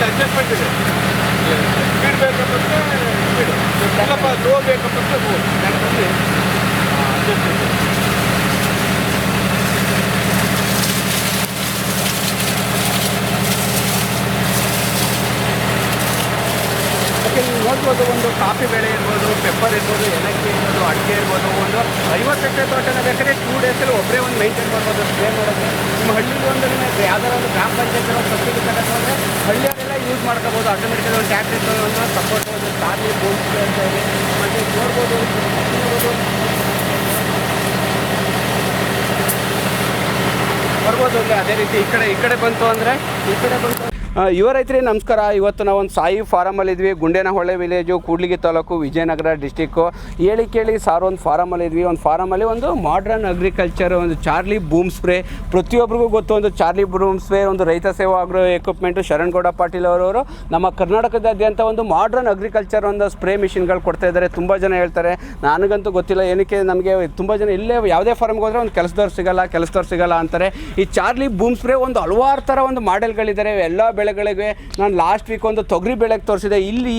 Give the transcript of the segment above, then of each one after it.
Adjustment ಇದೆ. Speed ಬೇಕಂದ್ರೆ speed, ಸ್ವಲ್ಪ ಲೋ ಬೇಕಂದ್ರೆ ಲೋ. ಅಡ್ಜಸ್ಟ್ಮೆಂಟ್ ನೋಡ್ಬೋದು. ಒಂದು ಕಾಫಿ ಬೆಳೆ ಇರ್ಬೋದು, ಪೆಪ್ಪರ್ ಇರ್ಬೋದು, ಏಲಕ್ಕಿ ಇರ್ಬೋದು, ಅಡಿಕೆ ಇರ್ಬೋದು. ಒಂದು 50 ಎಕರೆ ತೋಟನ ಬೇಕಾದ್ರೆ 2 ಡೇಸಲ್ಲಿ ಒಬ್ಬರೇ ಒಂದು ಮೇಂಟೈನ್ ಮಾಡ್ಬೋದು ಸ್ಪ್ರೇ ಮಾಡೋದು. ನಿಮ್ಮ ಹಳ್ಳಿಗೆ ಒಂದು ಯಾವ್ದಾರ ಒಂದು ಗ್ರಾಮ ಪಂಚಾಯತ್ ಒಂದು ಸಬ್ಸಿಡಿ ತಗೊಂಡ್ರೆ ಹಳ್ಳಿಯವರೆಲ್ಲ ಯೂಸ್ ಮಾಡ್ಕೋಬೋದು. ಆಟೋಮೆಟಿಕಲಿ ಒಂದು ಟ್ಯಾಕ್ಟ್ರಿ ಒಂದು ಸಪೋರ್ಟ್ ಒಂದು ಚಾರ್ಲಿ ಬೋಲ್ಸ್ಗೆ ಅಂತ ಹೇಳಿ ಮತ್ತು ನೋಡ್ಬೋದು ಬರ್ಬೋದು. ಅದೇ ರೀತಿ ಈ ಕಡೆ ಬಂತು ಅಂದರೆ ಯುವ ರೈತರೇ ನಮಸ್ಕಾರ. ಇವತ್ತು ನಾವು ಒಂದು ಸಾಯಿ ಫಾರಮಲ್ಲಿ ಇದ್ವಿ. ಗುಂಡೇನಹೊಳೆ ವಿಲೇಜು, ಕೂಡ್ಲಿಗಿ ತಾಲೂಕು, ವಿಜಯನಗರ ಡಿಸ್ಟಿಕ್ಕು. ಕೇಳಿ ಒಂದು ಫಾರಮಲ್ಲಿ ಇದ್ವಿ. ಒಂದು ಫಾರಮಲ್ಲಿ ಒಂದು ಮಾಡ್ರನ್ ಅಗ್ರಿಕಲ್ಚರ್, ಒಂದು ಚಾರ್ಲಿ ಬೂಮ್ ಸ್ಪ್ರೇ. ಪ್ರತಿಯೊಬ್ಬರಿಗೂ ಗೊತ್ತು ಒಂದು ಚಾರ್ಲಿ ಬೂಮ್ ಸ್ಪ್ರೇ, ಒಂದು ರೈತ ಸೇವಾ ಆಗ್ರೋ ಎಕ್ವಿಪ್ಮೆಂಟು. ಶರಣ್ಗೌಡ ಪಾಟೀಲ್ ಅವರವರು ನಮ್ಮ ಕರ್ನಾಟಕದಾದ್ಯಂತ ಒಂದು ಮಾಡ್ರನ್ ಅಗ್ರಿಕಲ್ಚರ್ ಒಂದು ಸ್ಪ್ರೇ ಮಿಷಿನ್ಗಳು ಕೊಡ್ತಾ ಇದ್ದಾರೆ. ತುಂಬ ಜನ ಹೇಳ್ತಾರೆ, ನನಗಂತೂ ಗೊತ್ತಿಲ್ಲ ಏನಕ್ಕೆ. ನಮಗೆ ತುಂಬ ಜನ ಇಲ್ಲೇ ಯಾವುದೇ ಫಾರ್ಮ್ಗೆ ಹೋದರೆ ಒಂದು ಕೆಲಸದವ್ರು ಸಿಗಲ್ಲ ಅಂತಾರೆ. ಈ ಚಾರ್ಲಿ ಬೂಮ್ ಸ್ಪ್ರೇ ಒಂದು ಹಲವಾರು ಥರ ಒಂದು ಮಾಡೆಲ್ಗಳಿದ್ದಾರೆ ಎಲ್ಲ ಬೆಳೆಗಳಿಗೆ. ನಾನು ಲಾಸ್ಟ್ ವೀಕ್ ಒಂದು ತೊಗರಿ ಬೆಳೆಗೆ ತೋರಿಸಿದೆ. ಇಲ್ಲಿ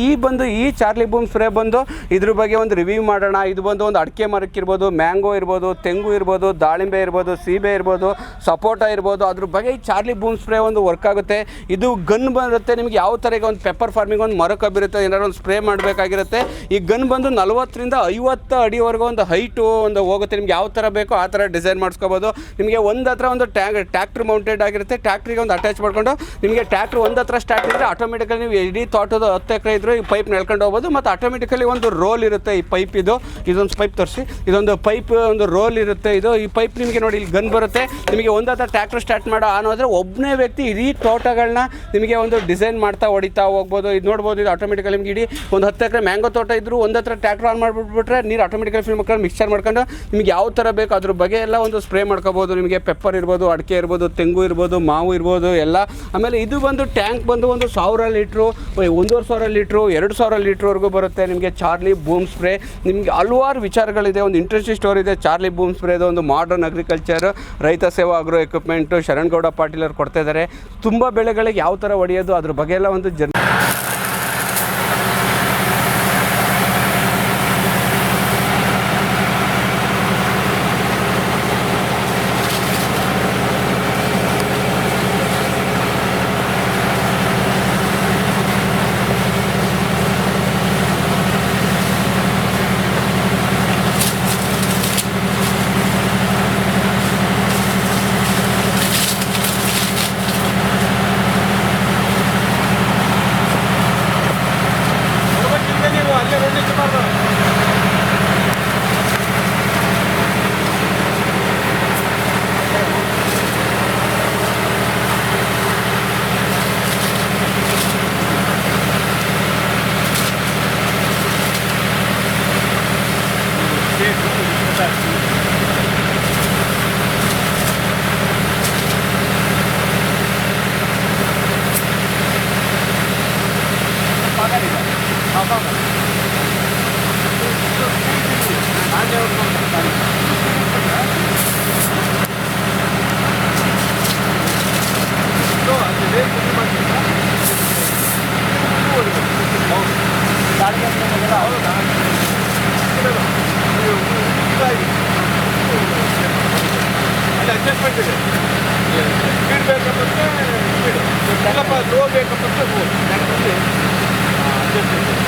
ಈ ಚಾರ್ಲಿ ಬೂಮ್ ಸ್ಪ್ರೇ ಬಂದು ಇದ್ರ ಬಗ್ಗೆ ಒಂದು ರಿವ್ಯೂ ಮಾಡೋಣ. ಇದು ಬಂದು ಒಂದು ಅಡಿಕೆ ಮರಕ್ಕೆ ಇರ್ಬೋದು, ಮ್ಯಾಂಗೋ ಇರ್ಬೋದು, ತೆಂಗು ಇರ್ಬೋದು, ದಾಳಿಂಬೆ ಇರ್ಬೋದು, ಸೀಬೆ ಇರ್ಬೋದು, ಸಪೋಟ ಇರ್ಬೋದು. ಅದ್ರ ಬಗ್ಗೆ ಈ ಚಾರ್ಲಿ ಬೂಮ್ ಸ್ಪ್ರೇ ಒಂದು ವರ್ಕ್ ಆಗುತ್ತೆ. ಇದು ಗನ್ ಬರುತ್ತೆ ನಿಮಗೆ ಯಾವ ಥರ. ಈಗ ಒಂದು ಪೆಪ್ಪರ್ ಫಾರ್ಮಿಂಗ್ ಒಂದು ಮರ ಕಬ್ಬಿರುತ್ತೆ, ಏನಾದ್ರು ಒಂದು ಸ್ಪ್ರೇ ಮಾಡಬೇಕಾಗಿರುತ್ತೆ. ಈ ಗನ್ ಬಂದು 40 ರಿಂದ 50 ಅಡಿವರೆಗೂ ಒಂದು ಹೈಟು ಒಂದು ಹೋಗುತ್ತೆ. ನಿಮ್ಗೆ ಯಾವ ಥರ ಬೇಕೋ ಆ ಥರ ಡಿಸೈನ್ ಮಾಡಿಸ್ಕೋಬೋದು. ನಿಮಗೆ ಒಂದು ಹತ್ರ ಒಂದು ಟ್ಯಾಕ್ಟ್ರ್ ಮೌಂಟೆಡ್ ಆಗಿರುತ್ತೆ. ಟ್ಯಾಕ್ಟ್ರಿಗೆ ಒಂದು ಅಟ್ಯಾಚ್ ಮಾಡ್ಕೊಂಡು ನಿಮಗೆ ಟ್ಯಾಕ್ಟ್ರ್ ಒಂದು ಹತ್ರ ಸ್ಟಾರ್ಟ್ ಇದ್ದರೆ ಆಟೋಮೆಟಿಕಲಿ ನೀವು ಇಡೀ ತೋಟದ 10 ಎಕರೆ ಇದ್ದರೂ ಈ ಪೈಪ್ ನೆಳ್ಕೊಂಡು ಹೋಗ್ಬೋದು. ಮತ್ತು ಆಟೋಮೆಟಿಕಲಿ ಒಂದು ರೋಲ್ ಇರುತ್ತೆ. ಈ ಪೈಪ್ ಇದೊಂದು ಪೈಪ್ ತೋರಿಸಿ, ಇದೊಂದು ಪೈಪ್ ಒಂದು ರೋಲ್ ಇರುತ್ತೆ. ಈ ಪೈಪ್ ನಿಮಗೆ ನೋಡಿ ಇಲ್ಲಿ ಗನ್ ಬರುತ್ತೆ. ನಿಮಗೆ ಒಂದು ಹತ್ರ ಟ್ಯಾಕ್ಟ್ರ್ ಸ್ಟಾರ್ಟ್ ಮಾಡೋ ಅನ್ನೋದ್ರೆ ಒಬ್ಬನೇ ವ್ಯಕ್ತಿ ಇಡೀ ತೋಟಗಳನ್ನ ನಿಮಗೆ ಒಂದು ಡಿಸೈನ್ ಮಾಡ್ತಾ ಹೊಡಿತಾ ಹೋಗ್ಬೋದು. ಇದು ನೋಡ್ಬೋದು. ಇದು ಆಟೋಮೆಟಿಕಲಿ ನಿಮಗೆ ಇಡೀ ಒಂದು 10 ಎಕರೆ ಮ್ಯಾಂಗೋ ತೋಟ ಇದ್ದರೂ ಒಂದು ಹತ್ರ ಟ್ಯಾಕ್ಟ್ರ್ ಆನ್ ಮಾಡಿಬಿಟ್ರೆ ನೀರು ಆಟೋಮೆಟಿಕಲಿ ಫಿಲ್ ಮಾಡ್ಕೊಂಡು ಮಿಕ್ಸ್ಚರ್ ಮಾಡ್ಕೊಂಡು ನಿಮಗೆ ಯಾವ ಥರ ಬೇಕು ಅದ್ರ ಬಗ್ಗೆ ಎಲ್ಲ ಒಂದು ಸ್ಪ್ರೇ ಮಾಡ್ಕೋಬೋದು. ನಿಮಗೆ ಪೆಪ್ಪರ್ ಇರ್ಬೋದು, ಅಡಿಕೆ ಇರ್ಬೋದು, ತೆಂಗು ಇರ್ಬೋದು, ಮಾವು ಇರ್ಬೋದು ಎಲ್ಲ. ಆಮೇಲೆ ಇದು ಬಂದು ಟ್ಯಾಂಕ್ ಬಂದು ಒಂದು 1000 ಲೀಟ್ರು, 1500 ಲೀಟ್ರು, 2000 ಲೀಟ್ರ್ವರೆಗೂ ಬರುತ್ತೆ ನಿಮಗೆ ಚಾರ್ಲಿ ಬೂಮ್ ಸ್ಪ್ರೇ. ನಿಮಗೆ ಹಲವಾರು ವಿಚಾರಗಳಿದೆ. ಒಂದು ಇಂಟ್ರೆಸ್ಟಿಂಗ್ ಸ್ಟೋರಿ ಇದೆ ಚಾರ್ಲಿ ಬೂಮ್ ಸ್ಪ್ರೇದು. ಒಂದು ಮಾಡ್ರನ್ ಅಗ್ರಿಕಲ್ಚರ್, ರೈತ ಸೇವಾ ಆಗ್ರೋ ಎಕ್ವಿಪ್ಮೆಂಟು ಶರಣ್ಗೌಡ ಪಾಟೀಲ್ ಅವರು ಕೊಡ್ತಾ ಇದ್ದಾರೆ. ತುಂಬ ಬೆಳೆಗಳಿಗೆ ಯಾವ ಥರ ಹೊಡೆಯೋದು ಅದ್ರ ಬಗ್ಗೆ ಎಲ್ಲ ಒಂದು ಅಡ್ಜಸ್ಟ್ಮೆಂಟ್ ಇದೆ. ಸ್ಪೀಡ್ ಬೇಕಂದ್ರೆ ಸ್ಪೀಡು, ಸ್ವಲ್ಪ ಲೋ ಬೇಕಂದ್ರೆ ಲೋ. ಅಡ್ಜಸ್ಟ್ಮೆಂಟ್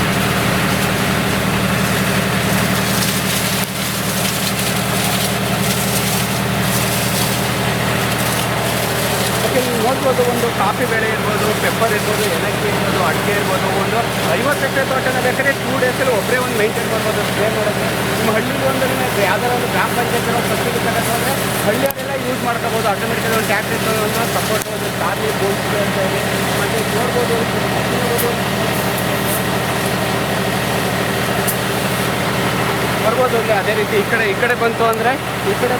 ನೋಡ್ಬೋದು. ಒಂದು ಕಾಫಿ ಬೆಳೆ ಇರ್ಬೋದು, ಪೆಪ್ಪರ್ ಇರ್ಬೋದು, ಏಲಕ್ಕಿ ಇರ್ಬೋದು, ಅಡಿಕೆ ಇರ್ಬೋದು. ಒಂದು 50 ಎಕರೆ ತೋಟನ ಬೇಕಾದ್ರೆ 2 ಡೇಸಲ್ಲಿ ಒಬ್ಬರೇ ಒಂದು ಮೇಂಟೈನ್ ಮಾಡ್ಬೋದು ಸ್ಪ್ರೇ ಮಾಡೋದು. ನಿಮ್ಮ ಹಳ್ಳಿಗೆ ಒಂದು ಯಾವ್ದಾರ ಒಂದು ಗ್ರಾಮ ಪಂಚಾಯತ್ ಒಂದು ಸಬ್ಸಿಡಿ ತಗೊಂಡ್ರೆ ಹಳ್ಳಿಯವರೆಲ್ಲ ಯೂಸ್ ಮಾಡ್ಕೋಬೋದು. ಆಟೋಮೆಟಿಕಲಿ ಒಂದು ಟ್ಯಾಕ್ಟ್ರಿ ಒಂದು ಸಪೋರ್ಟ್ ಒಂದು ಚಾರ್ಲಿ ಬೋಲ್ಸ್ಗೆ ಅಂತ ಹೇಳಿ ಮತ್ತು ನೋಡ್ಬೋದು ಬರ್ಬೋದು. ಬರ್ಬೋದು ಇಲ್ಲಿ. ಅದೇ ರೀತಿ ಈ ಕಡೆ ಬಂತು ಅಂದರೆ ಈ ಕಡೆ